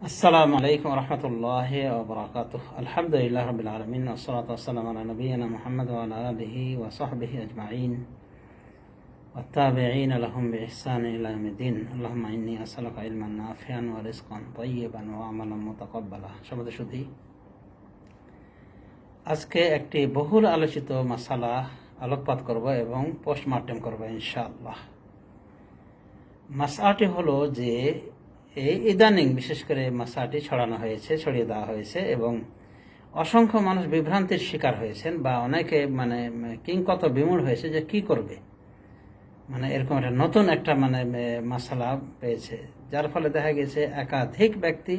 আসসালামু আলাইকুম রহমতুল্লাহি ওয়া বারাকাতুহু। আলহামদুলিল্লাহ রাব্বিল আলামিন ওয়াসসালাতু ওয়াসসালামু আলা নাবিয়িনা মুহাম্মদ ওয়া আলা আলিহি ওয়া সাহবিহি আজমাইন ওয়াত্তাবিঈনা লাহুম বিইহসানিন ইলা ইয়াউমিদ্দিন। আল্লাহুম্মা ইন্নী আসআলুকা ইলমান নাফিআন ওয়া রিজকান তাইয়্যিবান ওয়া আমালান মুতাকাব্বালা। সম্মানিত সুধী, আজকে একটি বহুল আলোচিত মাসালা আলোকপাত করব এবং পোস্টমর্টেম করব ইনশাআল্লাহ। মাসআলাটি হলো যে এই ইদানিং বিশেষ করে মাসালাটি ছড়িয়ে দেওয়া হয়েছে এবং অসংখ্য মানুষ বিভ্রান্তির শিকার হয়েছেন বা অনেকে কিংকত বিমূঢ় হয়েছে যে কি করবে, এরকম নতুন একটা মাসালা পেয়েছে, যার ফলে দেখা গেছে একাধিক ব্যক্তি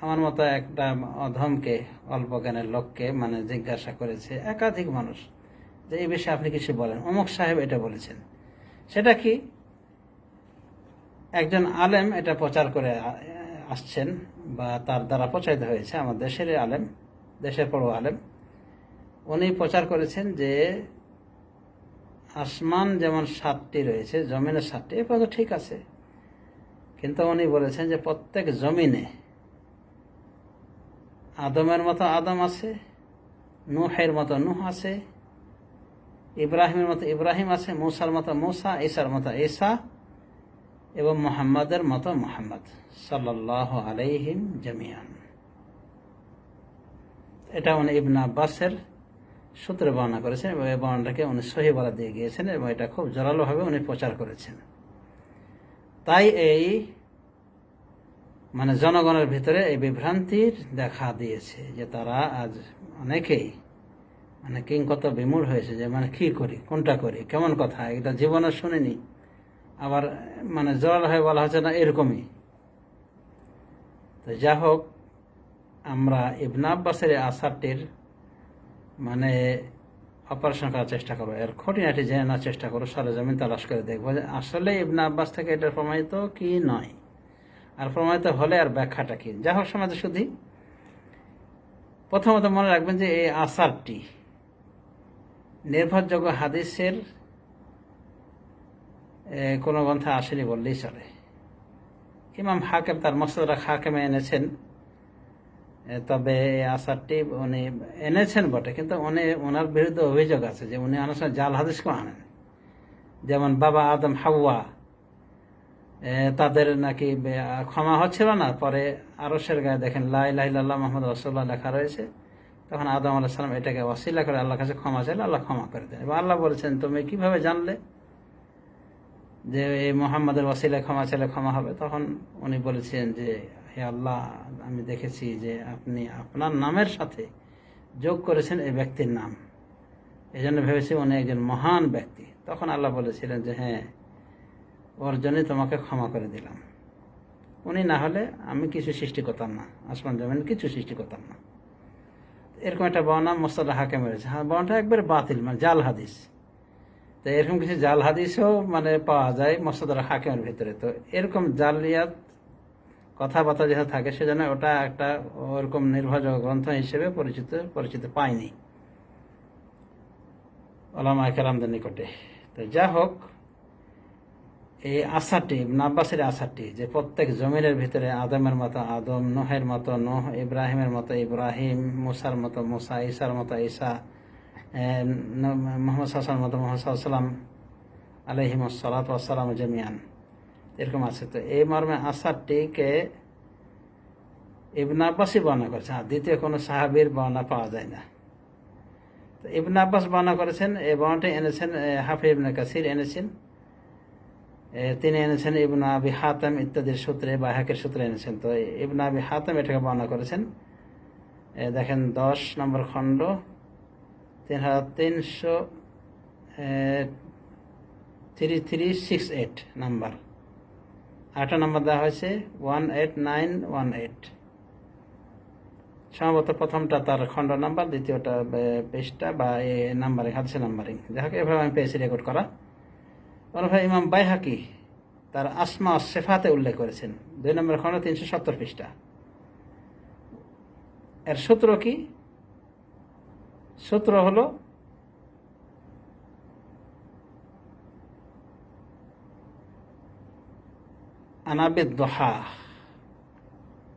আমার মতো একটা অধমকে, অল্প জ্ঞানের লোককে জিজ্ঞাসা করেছে একাধিক মানুষ যে এই বিষয়ে আপনি কিছু বলেন, অমুক সাহেব এটা বলেছেন। সেটা কি? একজন আলেম এটা প্রচার করে আসছেন বা তার দ্বারা প্রচারিত হয়েছে, আমার দেশের আলেম, দেশের বড় আলেম। উনি প্রচার করেছেন যে আসমান যেমন 7টি রয়েছে, জমিনের 7টি, এ পর্যন্ত ঠিক আছে, কিন্তু উনি বলেছেন যে প্রত্যেক জমিনে আদমের মতো আদম আছে, নূহের মতো নূহ আছে, ইব্রাহিমের মতো ইব্রাহিম আছে, মূসার মতো মূসা, ঈসার মতো ঈসা এবং মুহাম্মাদের মতো মুহাম্মদ সাল্লাল্লাহু আলাইহিম জামিয়ান। এটা উনি ইবনে আব্বাসের সূত্রে বর্ণনা করেছেন এবং এই বর্ণনাটাকে উনি সহিহ বলা দিয়ে গিয়েছেন এবং এটা খুব জোরালোভাবে উনি প্রচার করেছেন। তাই এই জনগণের ভিতরে এই বিভ্রান্তির দেখা দিয়েছে যে তারা আজ অনেকেই কিংকত বিমূঢ় হয়েছে যে কি করি, কোনটা করি, কেমন কথা, এটা জীবনে শুনিনি, আবার জোরাল হয়ে বলা হচ্ছে না, এরকমই। তো যা হোক, আমরা ইবনে আব্বাসের আসারটির অপারেশন করার চেষ্টা করবো, এর খুঁটিনাটি জেনে নেওয়ার চেষ্টা করবো, সরেজমিন তালাশ করে দেখবো যে আসলে ইবনে আব্বাস থেকে এটা প্রমাণিত কি নয়, আর প্রমাণিত হলে আর ব্যাখ্যাটা কি। যা হোক, সমাজে শুধু প্রথমত মনে রাখবেন যে এই আসারটি নির্ভরযোগ্য হাদিসের কোনো গ্রন্থে আসেনি বললেই চলে। ইমাম হাকিম তার মুস্তাদরাক হাকিমে এনেছেন, তবে এই আসারটি উনি এনেছেন বটে, কিন্তু ওনার বিরুদ্ধে অভিযোগ আছে যে উনি অনেক সময় জাল হাদিসকেও আনেন। যেমন বাবা আদম হাওয়া, তাদের নাকি ক্ষমা হচ্ছিল না, পরে আরশের গায়ে দেখেন লা ইলাহা ইল্লাল্লাহ মুহাম্মাদুর রাসূলুল্লাহ লেখা রয়েছে, তখন আদম আলাইহিস সালাম এটাকে ওয়াসিলা করে আল্লাহর কাছে ক্ষমা চাইলে আল্লাহ ক্ষমা করে দেন। এবং আল্লাহ বলেছেন, তুমি কিভাবে জানলে যে এই মুহাম্মাদের ওয়াসিলায় ক্ষমা চাইলে ক্ষমা হবে? তখন উনি বলেছেন যে হে আল্লাহ, আমি দেখেছি যে আপনি আপনার নামের সাথে যোগ করেছেন এই ব্যক্তির নাম, এই জন্য ভেবেছি উনি একজন মহান ব্যক্তি। তখন আল্লাহ বলেছিলেন যে হ্যাঁ, ওর জন্যই তোমাকে ক্ষমা করে দিলাম, উনি না হলে আমি কিছু সৃষ্টি করতাম না, আসমান জমিন কিছু সৃষ্টি করতাম না। এরকম একটা বর্ণনা মুস্তাদরাক হাকিমে রয়েছে। হ্যাঁ, বর্ণনাটা একবারে বাতিল, জাল হাদিস। তো এরকম কিছু জাল হাদিসও পাওয়া যায় মুস্তাদরাক হাকিমের ভিতরে। তো এরকম জালিয়াত কথাবার্তা যেটা থাকে, সেজন্য ওটা একটা ওরকম নির্ভরযোগ্য গ্রন্থ হিসেবে পরিচিত পায়নি উলামায়ে কেরামদের নিকটে। তো যা হোক, এই আসারটি, ইবনে আব্বাসের আসারটি যে প্রত্যেক জমিনের ভিতরে আদমের মতো আদম, নূহের মতো নূহ, ইব্রাহিমের মতো ইব্রাহিম, মূসার মতো মূসা, ঈসার মতো ঈসা, মুহাম্মদ সাল্লাল্লাহু আলাইহি মতো মুহাম্মদ সাল্লাল্লাহু আলাইহিmus সালাতু ওয়াস-সালাম জামিয়ান, এরকম আছে। তো এই মর্মে আসারটিকে ইবনে আব্বাসই বর্ণনা করেছেন, আর দ্বিতীয় কোনো সাহাবীর বর্ণনা পাওয়া যায় না। তো ইবনে আব্বাস বর্ণনা করেছেন, এই বর্ণনাটি এনেছেন হাফিজ ইবনে কাসির এনেছেন, তিনি এনেছেন ইবনে আবি হাতেম ইত্যাদির সূত্রে, বাইহাকির সূত্রে এনেছেন। তো ইবনে আবি হাতেম এটাকে বর্ণনা করেছেন, দেখেন 10 নম্বর খণ্ড 3368 নাম্বার, 8 নম্বর দেওয়া হয়েছে 18918। সম্ভবত প্রথমটা তার খণ্ড নাম্বার, দ্বিতীয়টা পৃষ্ঠা বা নাম্বারিং, হাদিসের নাম্বারিং। যাই হোক, এভাবে আমি পেয়েছি রেকর্ড করা। ভাই ইমাম বাইহাকি তার আসমা ও সিফাতে উল্লেখ করেছেন, 2 নম্বর খণ্ড 370 পৃষ্ঠা। এর সূত্র কি? সূত্র হলো আনাবিদ দোহা,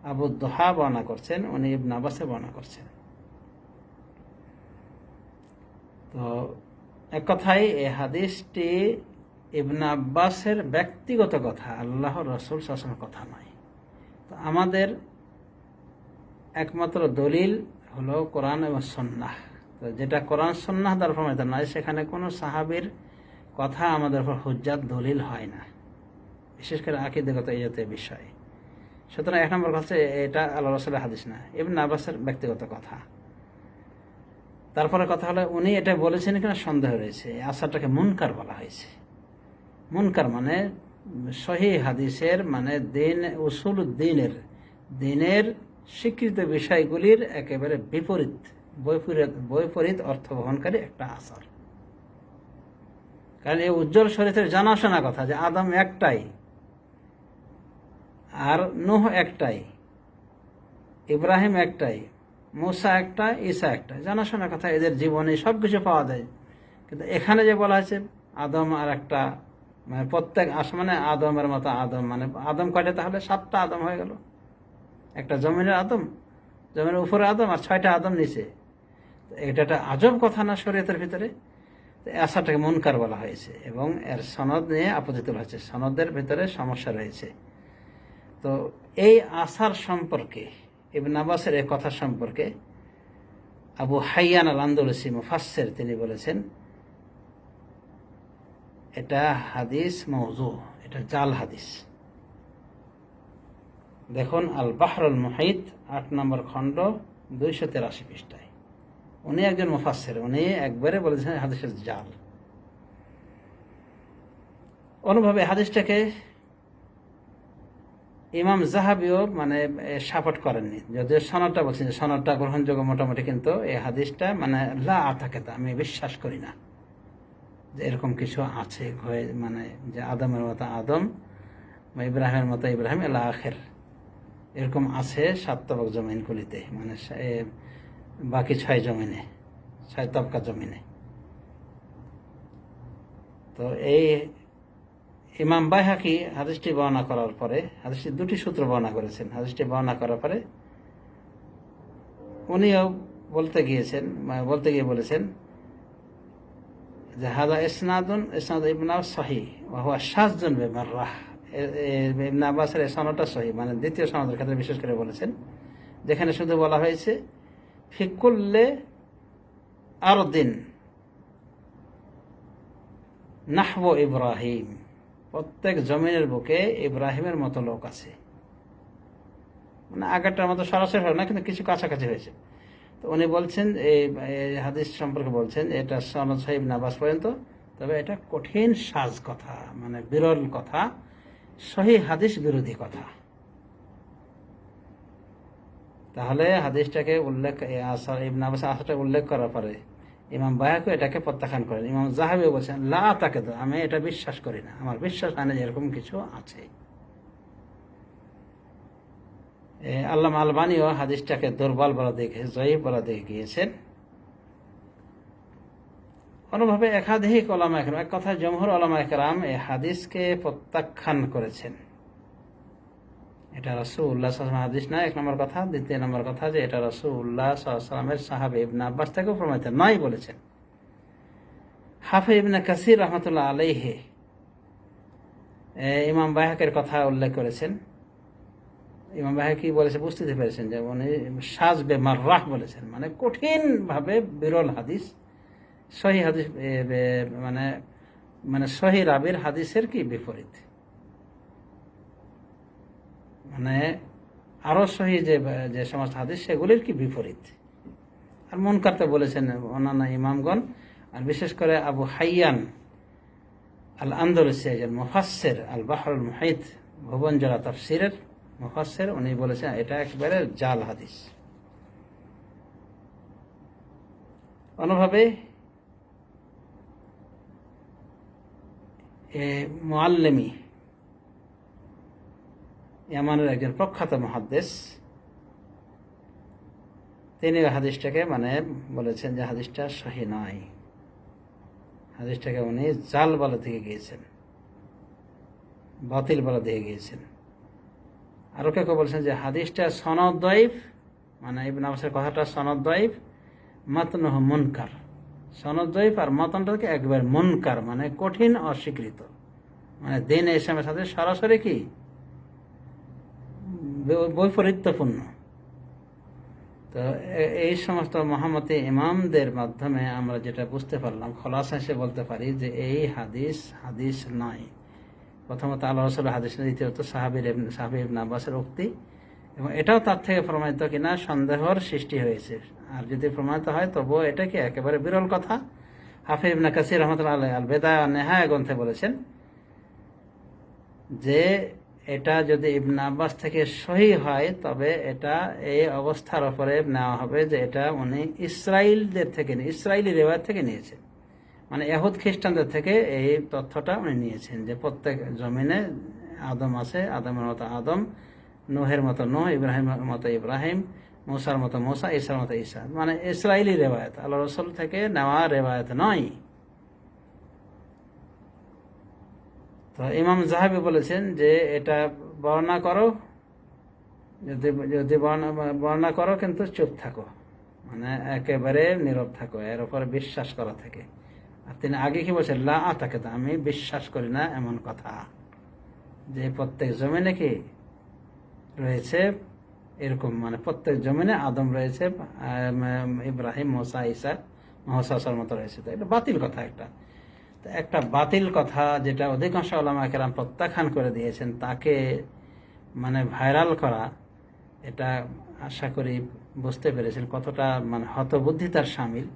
আবু দোহা বর্ণনা করছেন, উনি ইবনে আব্বাসে বর্ণনা করছেন। তো এক কথায় এই হাদিসটি ইবনে আব্বাসের ব্যক্তিগত কথা, আল্লাহর রাসূল সাল্লাল্লাহু আলাইহি ওয়াসাল্লামের কথা নয়। তো আমাদের একমাত্র দলিল হলো কোরআন এবং সুন্নাহ। তো যেটা কোরআন সুন্নাহ দ্বারা প্রমাণিত নয়, সেখানে কোনো সাহাবীর কথা আমাদের উপর হুজ্জাত দলিল হয় না, বিশেষ করে আকীদাগত এই জাতীয় বিষয়ে। সুতরাং এক নম্বর কথা, এটা আল্লাহ রাসূলের হাদিস না, ইবনে আব্বাসের ব্যক্তিগত কথা। তারপরে কথা হলো, উনি এটা বলেছেন কিনা সন্দেহ রয়েছে। এই আসারটাকে মুনকার বলা হয়েছে। মুনকার মানে সহিহ হাদিসের, মানে দিন উসুল দিনের স্বীকৃত বিষয়গুলির একেবারে বিপরীত, বৈপরীত অর্থ বহনকারী একটা আসার। কারণ এই উজ্জ্বল শরীয়তের জানাশোনা কথা যে আদম একটাই, আর নূহ একটাই, ইব্রাহিম একটাই, মূসা একটা, ঈসা একটা, জানাশোনা কথা, এদের জীবনে সবকিছু পাওয়া যায়। কিন্তু এখানে যে বলা হয়েছে আদম আর একটা, মানে প্রত্যেক আসমানে আদমের মতো আদম, মানে আদম কয়টা? তাহলে 7টা আদম হয়ে গেল। একটা জমিনের আদম, জমিনের উপরে আদম, আর 6টা আদম নিচে। এটা একটা আজব কথা না শরীয়তের ভিতরে? আসাটাকে মুনকার বলা হয়েছে এবং এর সনদ নিয়ে আপত্তি তোলা হয়েছে, সনদের ভিতরে সমস্যা রয়েছে। তো এই আসার সম্পর্কে, ইবনে আব্বাসের এই কথা সম্পর্কে আবু হাইয়ান আল আন্দলুসি মুফাসসির তিনি বলেছেন, এটা হাদিস মওযু, এটা জাল হাদিস। দেখুন আল বাহরুল মুহিত 8 নম্বর খণ্ড 283 পৃষ্ঠায়। উনি একজন মুফাসসির, উনি একবারে বলেছেন হাদিসের জাল। অনুভাবে হাদিসটাকে ইমাম যাহাবিও মানে সাপোর্ট করেননি, যদিও সনদটা বলছেন সনদটা গ্রহণযোগ্য মোটামুটি, কিন্তু এই হাদিসটা মানে লা আতাকাতা, আমি বিশ্বাস করি না যে এরকম কিছু আছে, মানে যে আদমের মতো আদম বা ইব্রাহিমের মতো ইব্রাহিম এলা আখের, এরকম আছে 7 তবক জমিনগুলিতে, মানে বাকি 6 জমিনে, 6 তবকা জমিনে। তো এই ইমাম বাইহাকি হাদিসটি বর্ণনা করার পরে, হাদিসটি 2টি সূত্র বর্ণনা করেছেন। হাদিসটি বর্ণনা করার পরে উনিও বলতে গিয়ে বলেছেন যে হাদা ইসনাদ ইবনে আব্বাস সহিহ ওয়া হুয়া শাযুন বিমাররাহ। ইবনে আব্বাসের এই সনদটা সহিহ, মানে দ্বিতীয় সনদের ক্ষেত্রে বিশেষ করে বলেছেন, যেখানে শুধু বলা হয়েছে ফি কুল্লি আরদিন নাহবু ইব্রাহিম, প্রত্যেক জমিনের বুকে ইব্রাহিমের মতো লোক আছে। মানে আগেরটার মতো সরাসরি হয় না, কিন্তু কিছু কাছাকাছি হয়েছে। তো উনি বলছেন, এই হাদিস সম্পর্কে বলছেন এটা সনদ সহিহ ইবনে আব্বাস পর্যন্ত, তবে এটা কঠিন সাজ কথা, মানে বিরল কথা, সহিহ হাদিস বিরোধী কথা। তাহলে হাদিসটাকে উল্লেখ, ইবনে আব্বাস আসারটা উল্লেখ করার পরে ইমাম বাইহাকি এটাকে প্রত্যাখ্যান করেন। ইমাম যাহাবিও বলছেন লা তাকাদ, আমি এটা বিশ্বাস করি না, আমার বিশ্বাস হয় না যে এরকম কিছু আছে। আল্লামা আলবানীও হাদিসটাকে দুর্বল বলা দেখে, জয়ীফ বলা দেখে গিয়েছেন। অনুভাবে একাধিক ওলামা একরাম, এক কথায় জমহুর ওলামা একরাম এই হাদিসকে প্রত্যাখ্যান করেছেন। এটা রাসূলুল্লাহ সাল্লাল্লাহু আলাইহি ওয়াসাল্লাম হাদিস না, 1 নম্বর কথা। 2 নম্বর কথা যে এটা রাসূলুল্লাহ সাল্লাল্লাহু আলাইহি ওয়াসাল্লামের সাহাবী ইবনে আব্বাস থেকেও প্রমাণিত নয় বলেছেন। হাফিজ ইবনে কাসির রাহমাতুল্লাহ আলাইহি ইমাম বাইহাকির কথা উল্লেখ করেছেন। ইমাম বাইহাকি বলেছে, বুঝতে পেরেছেন যে উনি শায বিমাররাহ বলেছেন, মানে কঠিন ভাবে বিরল হাদিস, সহিহ হাদিস, মানে সহিহ রাবির হাদিসের কি বিপরীত, মানে আরো সহিহ যে সমস্ত হাদিস সেগুলির কি বিপরীত। আর মুনকার তো বলেছেন অন্যান্য ইমামগণ, আর বিশেষ করে আবু হাইয়ান আল আন্দলুসি একজন মুফাসসির, আল বাহরুল মুহিত ভুবনজোড়া তাফসিরের মুফাসসির, উনি বলেছেন এটা একেবারে জাল হাদিস। অনুভাবে মুআল্লিমি ইয়ামানের একজন প্রখ্যাত মুহাদ্দিস, তিনি হাদিসটাকে মানে বলেছেন যে হাদিসটা সহিহ নয়, হাদিসটাকে উনি জাল বলা থেকে গিয়েছেন, বাতিল বলা থেকে গিয়েছেন। আরো কেউ কেউ বলছেন যে হাদিসটা সনদ দঈফ, মানে ইবনে আব্বাসের কথাটা সনদ দঈফ, মাতনুহু মুনকার। সনদ দঈফ আর মাতনটাকে একবার মুনকার, মানে কঠিন, অস্বীকৃত, মানে দিন ইসলামের সাথে সরাসরি কি বৈপরীত্যপূর্ণ। তো এই সমস্ত মহামতি ইমামদের মাধ্যমে আমরা যেটা বুঝতে পারলাম, খোলাসা হিসেবে বলতে পারি যে এই হাদিস হাদিস নয়। প্রথমত আল্লাহ রাসূলের হাদিস, দ্বিতীয়ত সাহাবী ইবনে আব্বাসের উক্তি, এবং এটাও তার থেকে প্রমাণিত কিনা সন্দেহর সৃষ্টি হয়েছে। আর যদি প্রমাণিত হয় তবুও এটা কি একেবারে বিরল কথা। হাফিজ ইবনে কাসির রাহমাতুল্লাহ আলাইহি আল বিদায়া ওয়ান নিহায়া গ্রন্থে বলেছেন যে এটা যদি ইবনে আব্বাস থেকে সহি হয় তবে এটা এই অবস্থার উপরে নেওয়া হবে যে এটা উনি ইসরাইলদের থেকে, ইসরায়েলি রেওয়ায়ত থেকে নিয়েছেন, মানে ইহুদ খ্রিস্টানদের থেকে এই তথ্যটা উনি নিয়েছেন যে প্রত্যেক জমিনে আদম আছে, আদমের মতো আদম, নূহের মতো নূহ, ইব্রাহিমের মতো ইব্রাহিম, মূসার মতো মূসা, ঈসার মতো ঈসা, মানে ইসরায়েলি রেওয়ায়ত, আল্লাহ রাসূল থেকে নেওয়া রেওয়ায়ত নয়। তো ইমাম যাহাবি বলেছেন যে এটা বর্ণনা করো, যদি যদি বর্ণনা করো কিন্তু চুপ থাকো, মানে একেবারে নীরব থাকো, এর উপরে বিশ্বাস করা থেকে। আর তিনি আগে কি বলছেন, লা আতাকে, আমি বিশ্বাস করি না এমন কথা যে প্রত্যেক জমিনে কি রয়েছে এরকম, মানে প্রত্যেক জমিনে আদম রয়েছে, ইব্রাহিম, মূসা, ঈসা, মুহাম্মদের মতো রয়েছে। তো এটা বাতিল কথা, একটা বাতিল কথা যেটা অধিকাংশ উলামা কেরাম প্রত্যাখ্যান করে দিয়েছেন, তাকে মানে ভাইরাল করা, এটা আশা করি বুঝতে পেরেছেন কতটা মানে হতবুদ্ধিতার শামিল।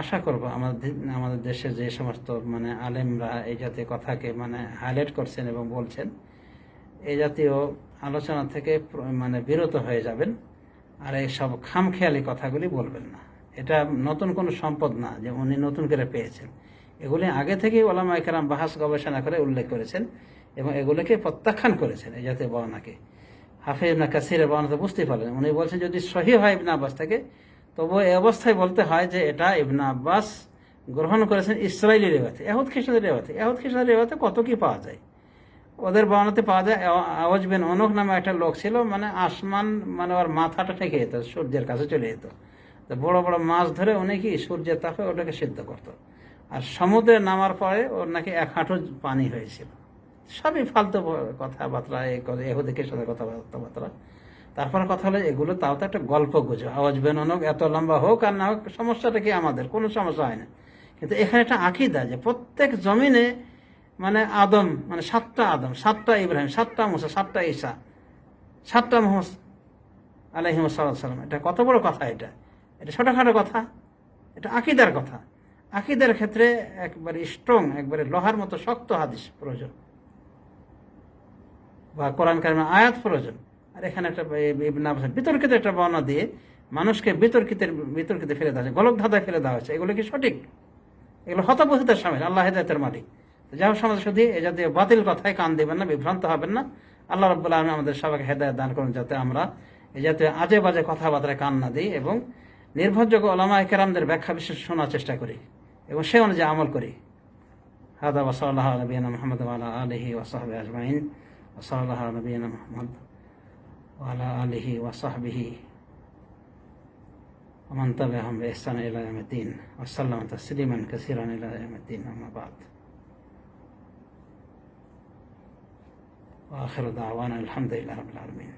আশা করব আমাদের দেশে যে সমস্ত মানে আলেমরা এই জাতীয় কথাকে মানে হাইলাইট করছেন এবং বলছেন, এই জাতীয় আলোচনা থেকে মানে বিরত হয়ে যাবেন, আর এই সব খামখেয়ালি কথাগুলি বলবেন না। এটা নতুন কোনো সম্পদ না যে উনি নতুন করে পেয়েছেন, এগুলি আগে থেকেই ওলামায়ে কেরাম বাহাস গবেষণা করে উল্লেখ করেছেন এবং এগুলোকে প্রত্যাখ্যান করেছেন এই জাতীয় বর্ণনাকে। হাফিজ ইবনে কাসিরের বর্ণনা বুঝতেই পারলেন, উনি বলছেন যদি সহি হয় ইবনে আব্বাস থেকে, তবুও এই অবস্থায় বলতে হয় যে এটা ইবনে আব্বাস গ্রহণ করেছেন ইসরায়েলি রেওয়াতে, ইহুদ খ্রিস্টানদের রেওয়াতে। ইহুদ খ্রিস্টানদের রেওয়াতে কত কি পাওয়া যায়, ওদের বর্ণনাতে পাওয়া যায় আওয়াজ বিন অনখ নামে একটা লোক ছিল, মানে আসমান মানে ওর মাথাটা ঠেকে যেত, সূর্যের কাছে চলে যেত, তো বড় বড় মাছ ধরে উনি কি সূর্যের তাপে ওটাকে সিদ্ধ করতো, আর সমুদ্রে নামার পরে ওর নাকি 1 হাঁটু পানি হয়েছিল। সবই ফালতু কথাবার্তা, এহুদি খ্রিস্টানদের কথাবার্তা। তারপরে কথা হলো এগুলো তাও তো একটা গল্প গুজব, আওয়াজ বিন অনখ এত লম্বা হোক আর না হোক সমস্যাটা কি, আমাদের কোনো সমস্যা হয় না। কিন্তু এখানে একটা আকীদা যে প্রত্যেক জমিনে মানে আদম, মানে 7টা আদম, 7টা ইব্রাহিম, 7টা মূসা, 7টা ঈসা, 7টা মুহাম্মদ আলাইহিস সালাম, এটা কত বড় কথা, এটা ছোটখাটো কথা, এটা আকীদার কথা। আকীদার ক্ষেত্রে একবারে স্ট্রং, একবারে লোহার মতো শক্ত হাদিস প্রয়োজন, বা কোরআন কারিমের আয়াত প্রয়োজন। আর এখানে একটা ইবনে আব্বাস বিতর্কিত একটা বর্ণনা দিয়ে মানুষকে বিতর্কিতে ফেলে দেওয়া হয়েছে, গলক ধাঁধায় ফেলে দেওয়া হয়েছে। এগুলো কি সঠিক? এগুলো হতবুদ্ধিতার শামিল, আল্লাহ হেদায়েতের মালিক। যাই হোক সমাজ, শুধু এই জাতীয় বাতিল কথায় কান দেবেন না, বিভ্রান্ত হবেন না। আল্লাহ রাব্বুল আলামিন আমাদের সবাইকে হেদায়েত দান করুন, যাতে আমরা এই জাতীয় আজে বাজে কথাবার্তায় কান না দিই এবং নির্ভরযোগ্য উলামায়ে কেরামদের ব্যাখ্যা বিশ্লেষণ শোনার চেষ্টা করি এবং সে অনুযায়ী আমল করি। হাদা ওয়া সাল্লাল্লাহু আলা নবিয়িনা মুহাম্মদ ওয়া আলা আলিহি ওয়া সাহবিহি আজমাইন, ওয়া সাল্লাল্লাহু আলা নবিয়িনা মুহাম্মদ ওয়া আলা আলিহি ওয়া সাহবিহি ওয়া মান তাবি'আহুম বিইহসান ইলা ইয়াউমিদ্দিন ওয়া সাল্লামা তাসলিমান কাসীরান ইলা ইয়াউমিদ্দিন, আম্মা বা'দ। ওয়া আখিরু দাওয়ানা আলহামদুলিল্লাহি রাব্বিল আলামিন।